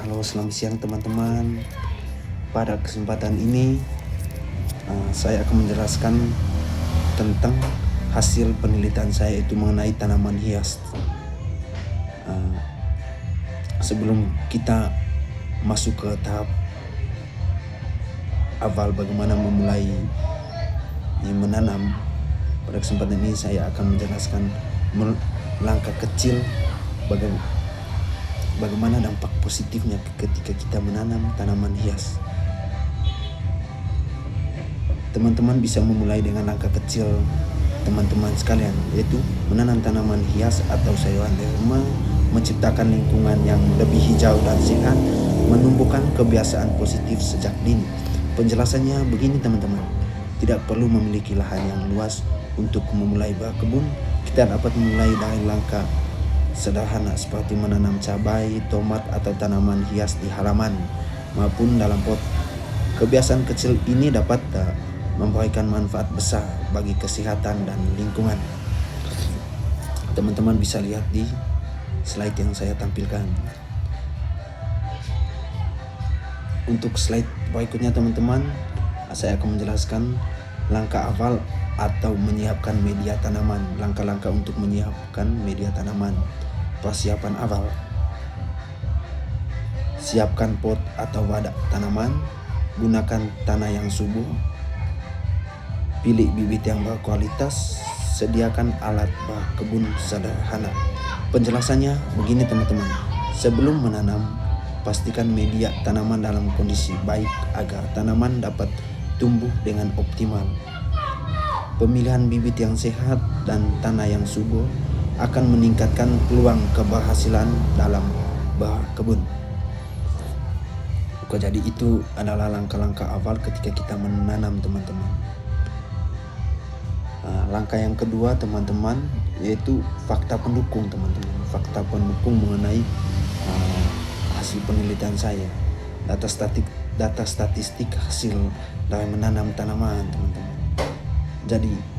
Halo, selamat siang teman-teman. Pada kesempatan ini saya akan menjelaskan tentang hasil penelitian saya itu mengenai tanaman hias. Sebelum kita masuk ke tahap awal bagaimana memulai menanam, pada kesempatan ini saya akan menjelaskan langkah kecil bagaimana dampak positifnya ketika kita menanam tanaman hias. Teman-teman bisa memulai dengan langkah kecil teman-teman sekalian, yaitu menanam tanaman hias atau sayuran di rumah, menciptakan lingkungan yang lebih hijau dan sehat, menumbuhkan kebiasaan positif sejak dini. Penjelasannya begini teman-teman, tidak perlu memiliki lahan yang luas untuk memulai berkebun. Kita dapat memulai dari langkah sederhana seperti menanam cabai, tomat atau tanaman hias di halaman maupun dalam pot. Kebiasaan kecil ini dapat memberikan manfaat besar bagi kesehatan dan lingkungan. Teman-teman bisa lihat di slide yang saya tampilkan. Untuk slide berikutnya teman-teman, saya akan menjelaskan langkah awal atau menyiapkan media tanaman. Langkah-langkah untuk menyiapkan media tanaman. Persiapan awal: siapkan pot atau wadah tanaman, gunakan tanah yang subur, pilih bibit yang berkualitas, sediakan alat berkebun sederhana. Penjelasannya begini teman-teman, sebelum menanam pastikan media tanaman dalam kondisi baik agar tanaman dapat tumbuh dengan optimal. Pemilihan bibit yang sehat dan tanah yang subur akan meningkatkan peluang keberhasilan dalam berkebun. Jadi itu adalah langkah-langkah awal ketika kita menanam teman-teman. Langkah yang kedua teman-teman, yaitu fakta pendukung teman-teman. Fakta pendukung mengenai hasil penelitian saya. Data statistik hasil dari menanam tanaman teman-teman. Jadi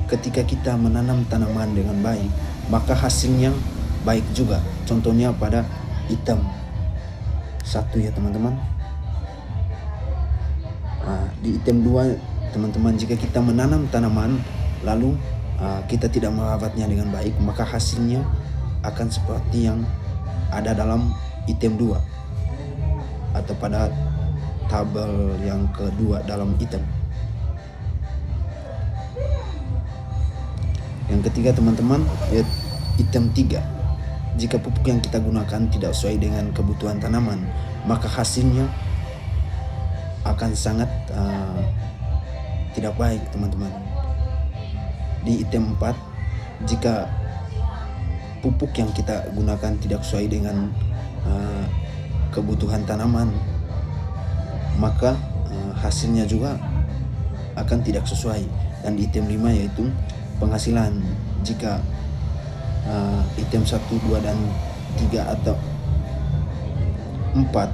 ketika kita menanam tanaman dengan baik, maka hasilnya baik juga. Contohnya pada item 1 ya teman-teman. Di item 2 teman-teman, jika kita menanam tanaman lalu kita tidak merawatnya dengan baik, maka hasilnya akan seperti yang ada dalam item 2 atau pada tabel yang kedua dalam item. Yang ketiga teman-teman, item 3. Jika pupuk yang kita gunakan tidak sesuai dengan kebutuhan tanaman, maka hasilnya akan sangat tidak baik teman-teman. Di item 4, jika pupuk yang kita gunakan tidak sesuai dengan kebutuhan tanaman, maka hasilnya juga akan tidak sesuai. Dan di item 5 yaitu penghasilan, jika item 1, 2 dan 3 atau 4,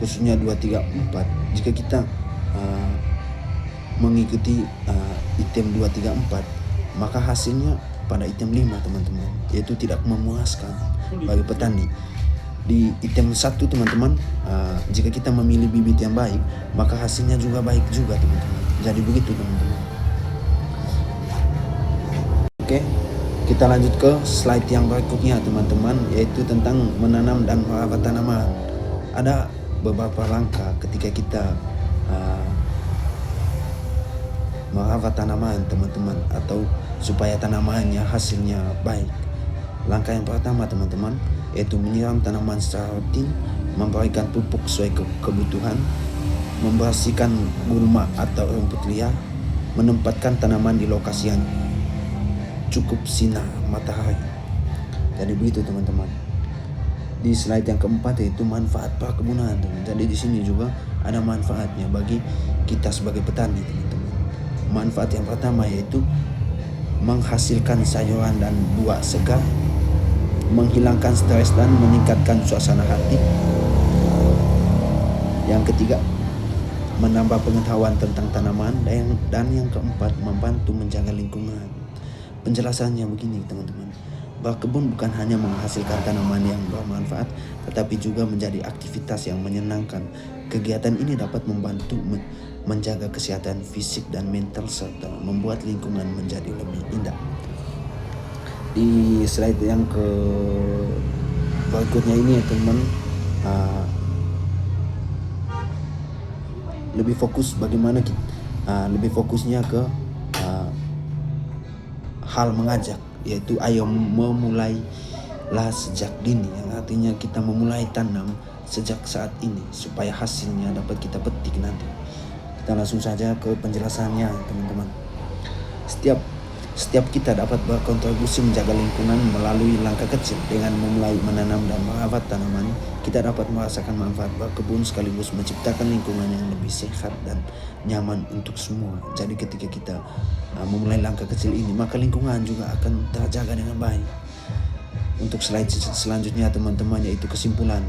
khususnya 2, 3, 4, jika kita mengikuti item 2, 3, 4, maka hasilnya pada item 5 teman-teman, yaitu tidak memuaskan bagi petani. Di item 1 teman-teman, jika kita memilih bibit yang baik, maka hasilnya juga baik juga teman-teman. Jadi begitu teman-teman. Oke, kita lanjut ke slide yang berikutnya teman-teman, yaitu tentang menanam dan merawat tanaman. Ada beberapa langkah ketika kita merawat tanaman teman-teman, atau supaya tanamannya hasilnya baik. Langkah yang pertama teman-teman, yaitu menyiram tanaman secara rutin, memberikan pupuk sesuai kebutuhan, membersihkan gulma atau rumput liar, menempatkan tanaman di lokasi yang cukup sinar matahari. Jadi begitu teman-teman. Di slide yang keempat yaitu manfaat perkebunan teman. Jadi di sini juga ada manfaatnya bagi kita sebagai petani teman-teman. Manfaat yang pertama yaitu menghasilkan sayuran dan buah segar, menghilangkan stres dan meningkatkan suasana hati. Yang ketiga, menambah pengetahuan tentang tanaman, dan yang keempat, membantu menjaga lingkungan. Penjelasannya begini teman-teman, Berkebun bukan hanya menghasilkan tanaman yang bermanfaat, tetapi juga menjadi aktivitas yang menyenangkan. Kegiatan ini dapat membantu menjaga kesehatan fisik dan mental serta membuat lingkungan menjadi lebih indah. Di slide yang ke berikutnya ini ya teman, lebih fokus bagaimana kita lebih fokusnya ke hal mengajak, yaitu ayo memulailah sejak dini, yang artinya kita memulai tanam sejak saat ini supaya hasilnya dapat kita petik nanti. Kita langsung saja ke penjelasannya teman-teman. Setiap kita dapat berkontribusi menjaga lingkungan melalui langkah kecil. Dengan memulai menanam dan merawat tanaman, kita dapat merasakan manfaat berkebun sekaligus menciptakan lingkungan yang lebih sehat dan nyaman untuk semua. Jadi ketika kita memulai langkah kecil ini, maka lingkungan juga akan terjaga dengan baik. Untuk slide selanjutnya teman-teman, yaitu kesimpulan.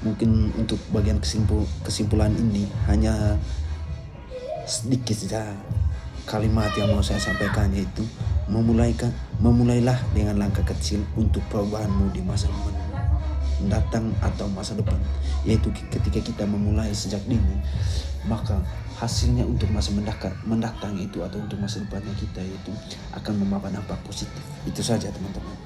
Mungkin untuk bagian kesimpulan ini hanya sedikit saja kalimat yang mau saya sampaikan, yaitu memulailah dengan langkah kecil untuk perubahanmu di masa mendatang atau masa depan. Yaitu ketika kita memulai sejak dini, maka hasilnya untuk masa mendatang itu atau untuk masa depannya kita itu akan membawa dampak positif. Itu saja teman-teman.